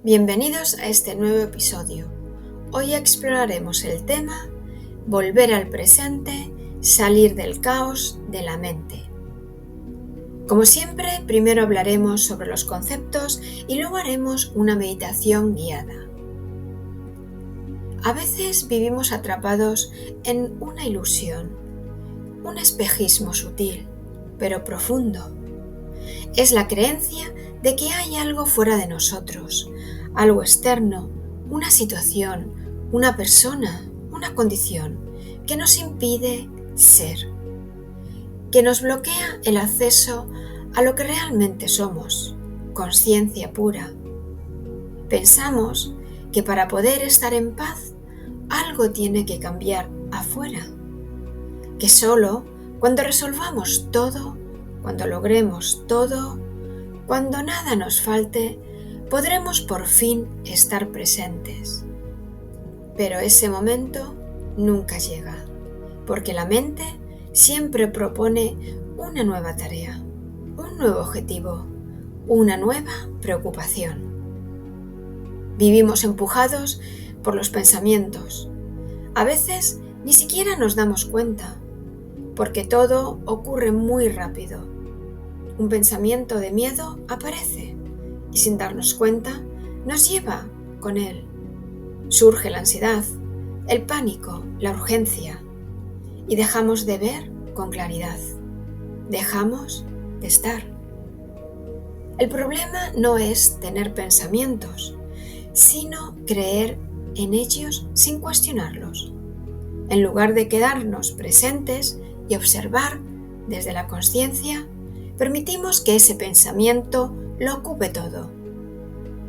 Bienvenidos a este nuevo episodio. Hoy exploraremos el tema Volver al presente, salir del caos de la mente. Como siempre, primero hablaremos sobre los conceptos y luego haremos una meditación guiada. A veces vivimos atrapados en una ilusión, un espejismo sutil, pero profundo. Es la creencia de que hay algo fuera de nosotros, algo externo, una situación, una persona, una condición que nos impide ser, que nos bloquea el acceso a lo que realmente somos, conciencia pura. Pensamos que para poder estar en paz, algo tiene que cambiar afuera, que solo cuando resolvamos todo, cuando logremos todo, cuando nada nos falte, podremos por fin estar presentes. Pero ese momento nunca llega, porque la mente siempre propone una nueva tarea, un nuevo objetivo, una nueva preocupación. Vivimos empujados por los pensamientos. A veces ni siquiera nos damos cuenta, porque todo ocurre muy rápido. Un pensamiento de miedo aparece y sin darnos cuenta nos lleva con él. Surge la ansiedad, el pánico, la urgencia y dejamos de ver con claridad. Dejamos de estar. El problema no es tener pensamientos, sino creer en ellos sin cuestionarlos. En lugar de quedarnos presentes y observar desde la conciencia, permitimos que ese pensamiento lo ocupe todo.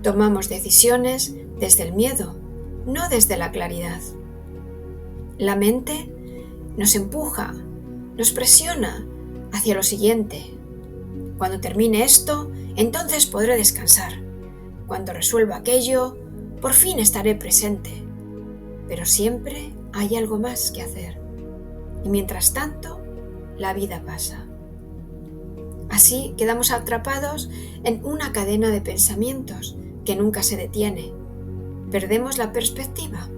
Tomamos decisiones desde el miedo, no desde la claridad. La mente nos empuja, nos presiona hacia lo siguiente. Cuando termine esto, entonces podré descansar. Cuando resuelva aquello, por fin estaré presente. Pero siempre hay algo más que hacer. Y mientras tanto, la vida pasa. Así quedamos atrapados en una cadena de pensamientos que nunca se detiene. Perdemos la perspectiva,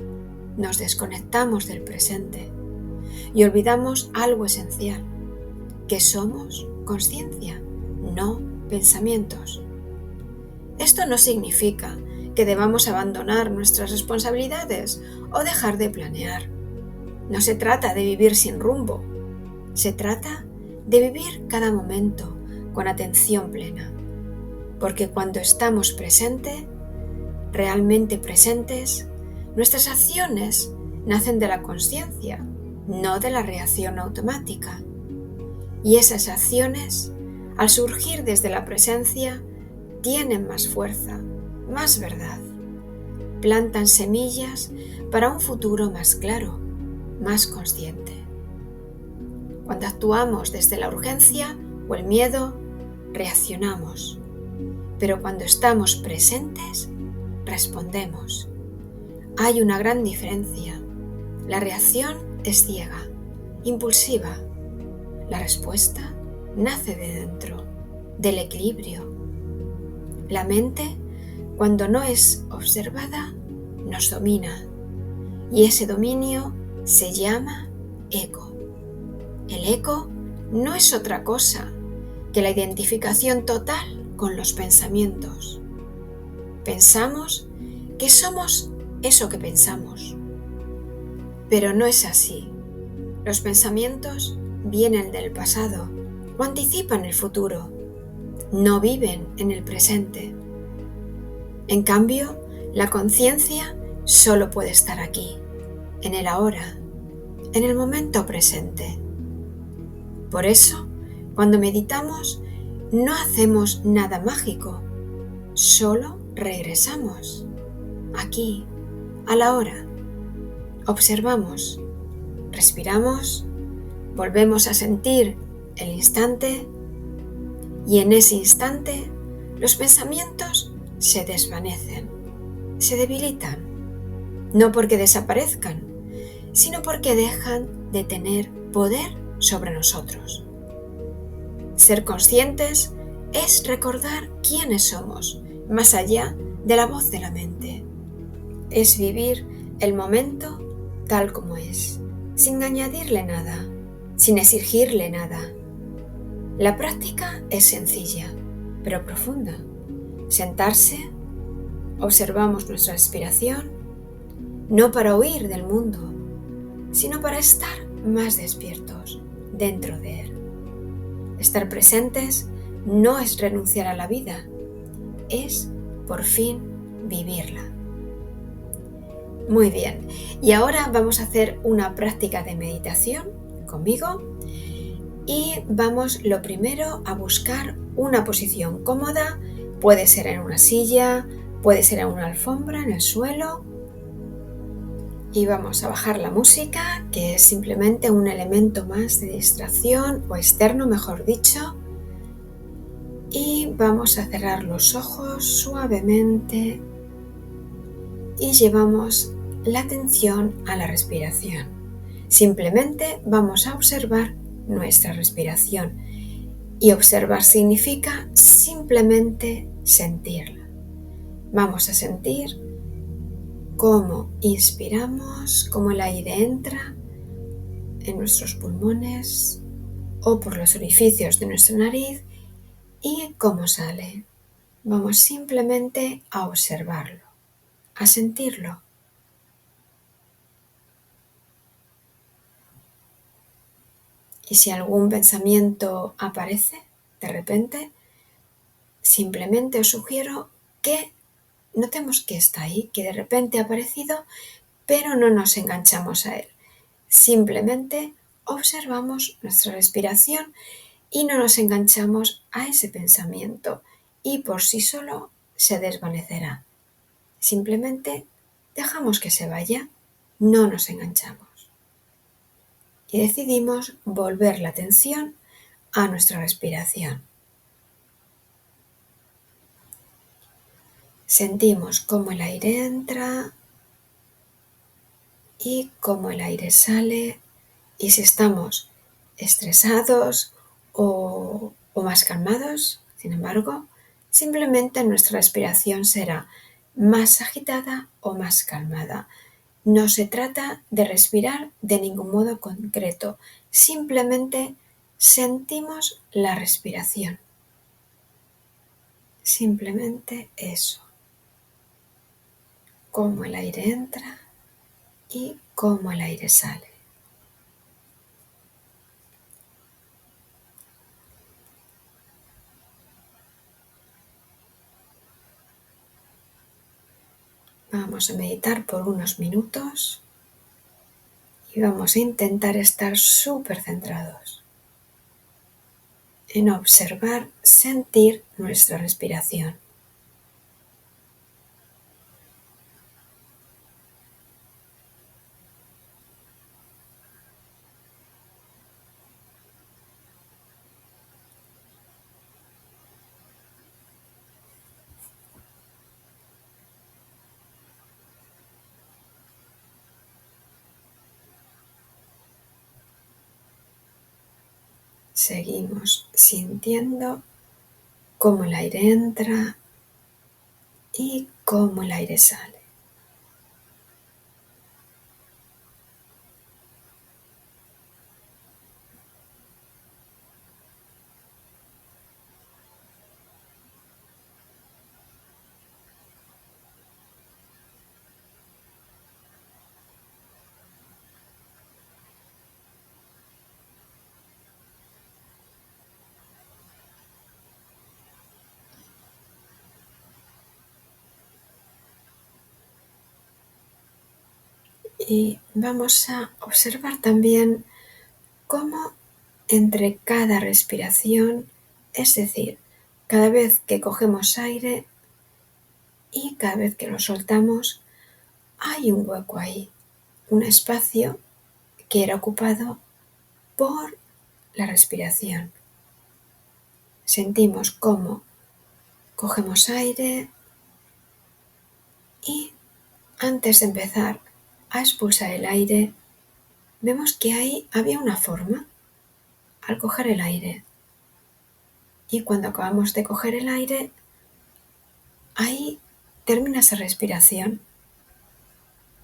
nos desconectamos del presente y olvidamos algo esencial, que somos conciencia, no pensamientos. Esto no significa que debamos abandonar nuestras responsabilidades o dejar de planear. No se trata de vivir sin rumbo, se trata de vivir cada momento con atención plena, porque cuando estamos realmente presentes, nuestras acciones nacen de la conciencia, no de la reacción automática. Y esas acciones, al surgir desde la presencia, tienen más fuerza, más verdad. Plantan semillas para un futuro más claro, más consciente. Cuando actuamos desde la urgencia o el miedo, reaccionamos. Pero cuando estamos presentes, respondemos. Hay una gran diferencia. La reacción es ciega, impulsiva. La respuesta nace de dentro, del equilibrio. La mente, cuando no es observada, nos domina. Y ese dominio se llama ego. El ego no es otra cosa que la identificación total con los pensamientos. Pensamos que somos eso que pensamos. Pero no es así. Los pensamientos vienen del pasado o anticipan el futuro. No viven en el presente. En cambio, la conciencia solo puede estar aquí, en el ahora, en el momento presente. Por eso, cuando meditamos, no hacemos nada mágico, solo regresamos, aquí, a la hora. Observamos, respiramos, volvemos a sentir el instante y en ese instante los pensamientos se desvanecen, se debilitan, no porque desaparezcan, sino porque dejan de tener poder sobre nosotros. Ser conscientes es recordar quiénes somos, más allá de la voz de la mente. Es vivir el momento tal como es, sin añadirle nada, sin exigirle nada. La práctica es sencilla, pero profunda. Sentarse, observamos nuestra respiración, no para huir del mundo, sino para estar más despiertos dentro de él. Estar presentes no es renunciar a la vida, es por fin vivirla. Muy bien, y ahora vamos a hacer una práctica de meditación conmigo y vamos lo primero a buscar una posición cómoda. Puede ser en una silla, puede ser en una alfombra, en el suelo. Y vamos a bajar la música, que es simplemente un elemento más de distracción o externo, mejor dicho. Y vamos a cerrar los ojos suavemente y llevamos la atención a la respiración. Simplemente vamos a observar nuestra respiración. Y observar significa simplemente sentirla. Vamos a sentir cómo inspiramos, cómo el aire entra en nuestros pulmones o por los orificios de nuestra nariz y cómo sale. Vamos simplemente a observarlo, a sentirlo. Y si algún pensamiento aparece de repente, simplemente os sugiero que notemos que está ahí, que de repente ha aparecido, pero no nos enganchamos a él. Simplemente observamos nuestra respiración y no nos enganchamos a ese pensamiento y por sí solo se desvanecerá. Simplemente dejamos que se vaya, no nos enganchamos. Y decidimos volver la atención a nuestra respiración. Sentimos cómo el aire entra y cómo el aire sale, y si estamos estresados o más calmados, sin embargo, simplemente nuestra respiración será más agitada o más calmada. No se trata de respirar de ningún modo concreto, simplemente sentimos la respiración. Simplemente eso. Cómo el aire entra y cómo el aire sale. Vamos a meditar por unos minutos y vamos a intentar estar súper centrados en observar, sentir nuestra respiración. Seguimos sintiendo cómo el aire entra y cómo el aire sale. Y vamos a observar también cómo entre cada respiración, es decir, cada vez que cogemos aire y cada vez que lo soltamos, hay un hueco ahí, un espacio que era ocupado por la respiración. Sentimos cómo cogemos aire y antes de empezar a expulsar el aire, vemos que ahí había una forma al coger el aire. Y cuando acabamos de coger el aire, ahí termina esa respiración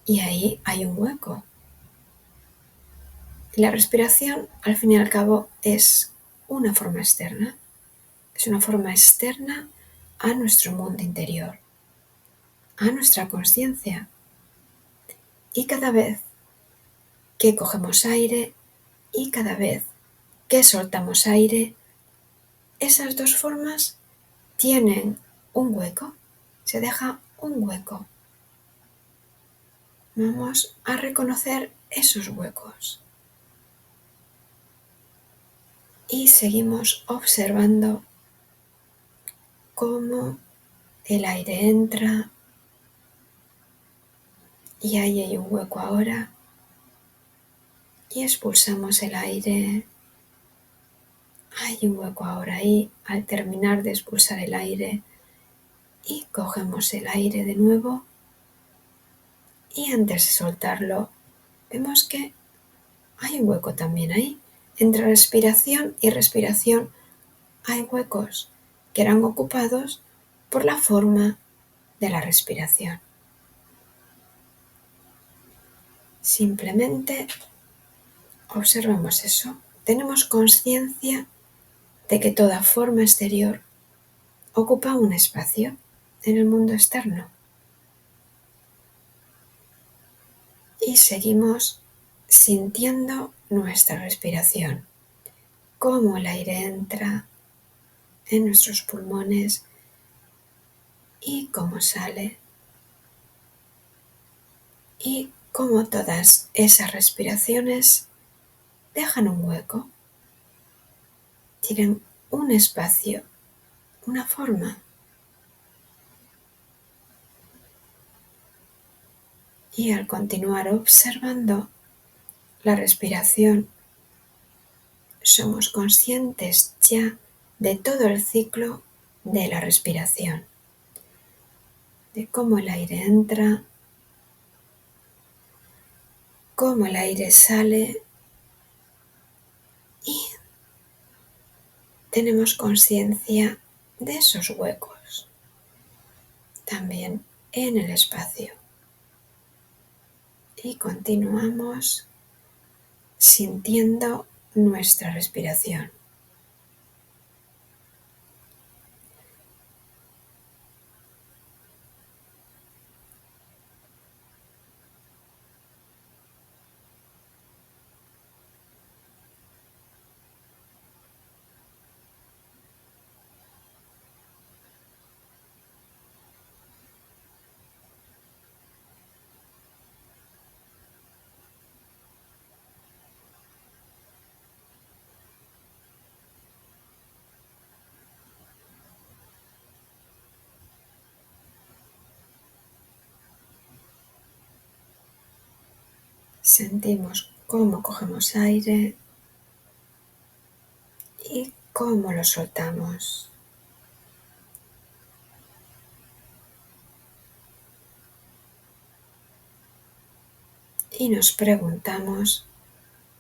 y ahí hay un hueco. Y la respiración, al fin y al cabo, es una forma externa. Es una forma externa a nuestro mundo interior, a nuestra consciencia. Y cada vez que cogemos aire y cada vez que soltamos aire, esas dos formas tienen un hueco, se deja un hueco. Vamos a reconocer esos huecos y seguimos observando cómo el aire entra y ahí hay un hueco ahora y expulsamos el aire. Hay un hueco ahora ahí al terminar de expulsar el aire y cogemos el aire de nuevo y antes de soltarlo vemos que hay un hueco también ahí. Entre respiración y respiración hay huecos que eran ocupados por la forma de la respiración. Simplemente observamos eso. Tenemos conciencia de que toda forma exterior ocupa un espacio en el mundo externo. Y seguimos sintiendo nuestra respiración, cómo el aire entra en nuestros pulmones y cómo sale, y cómo todas esas respiraciones dejan un hueco, tienen un espacio, una forma. Y al continuar observando la respiración, somos conscientes ya de todo el ciclo de la respiración, de cómo el aire entra, cómo el aire sale y tenemos conciencia de esos huecos también en el espacio. Y continuamos sintiendo nuestra respiración. Sentimos cómo cogemos aire y cómo lo soltamos. Y nos preguntamos,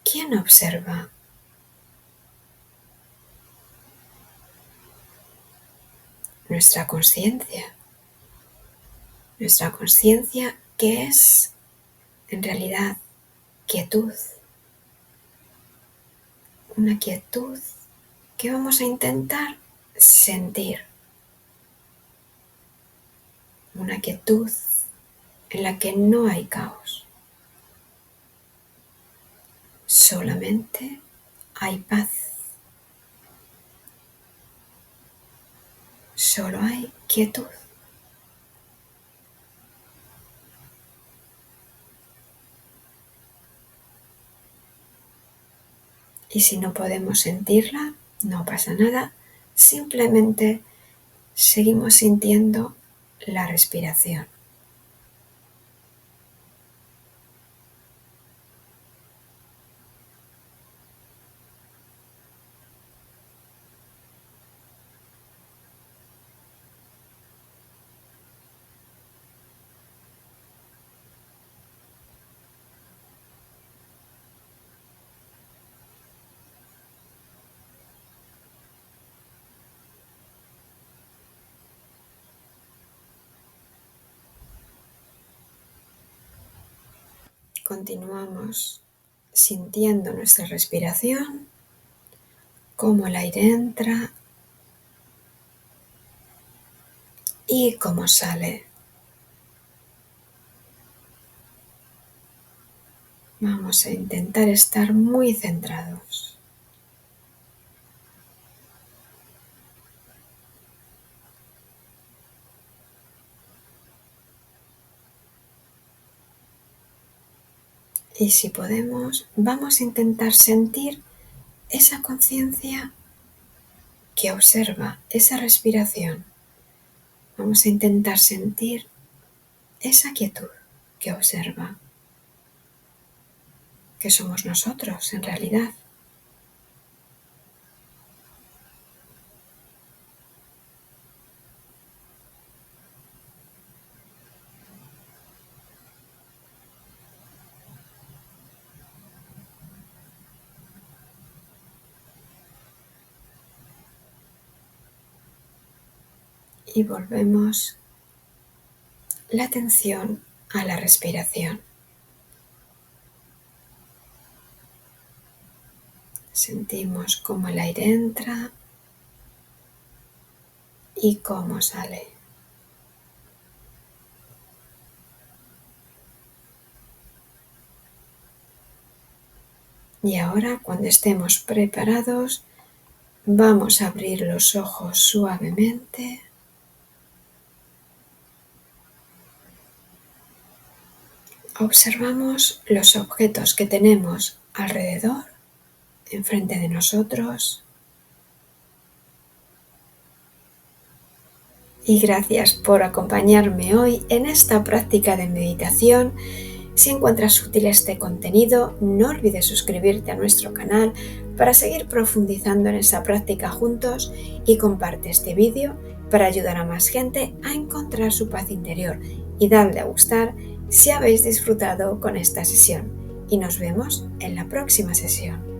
¿quién observa? Nuestra conciencia. Nuestra conciencia que es en realidad quietud. Una quietud que vamos a intentar sentir. Una quietud en la que no hay caos. Solamente hay paz. Solo hay quietud. Y si no podemos sentirla, no pasa nada. Simplemente seguimos sintiendo la respiración. Continuamos sintiendo nuestra respiración, cómo el aire entra y cómo sale. Vamos a intentar estar muy centrados. Y si podemos, vamos a intentar sentir esa conciencia que observa esa respiración. Vamos a intentar sentir esa quietud que observa, que somos nosotros en realidad. Y volvemos la atención a la respiración. Sentimos cómo el aire entra y cómo sale. Y ahora, cuando estemos preparados, vamos a abrir los ojos suavemente. Observamos los objetos que tenemos alrededor, enfrente de nosotros. Y gracias por acompañarme hoy en esta práctica de meditación. Si encuentras útil este contenido, no olvides suscribirte a nuestro canal para seguir profundizando en esa práctica juntos y comparte este vídeo para ayudar a más gente a encontrar su paz interior y darle a gustar si habéis disfrutado con esta sesión. Y nos vemos en la próxima sesión.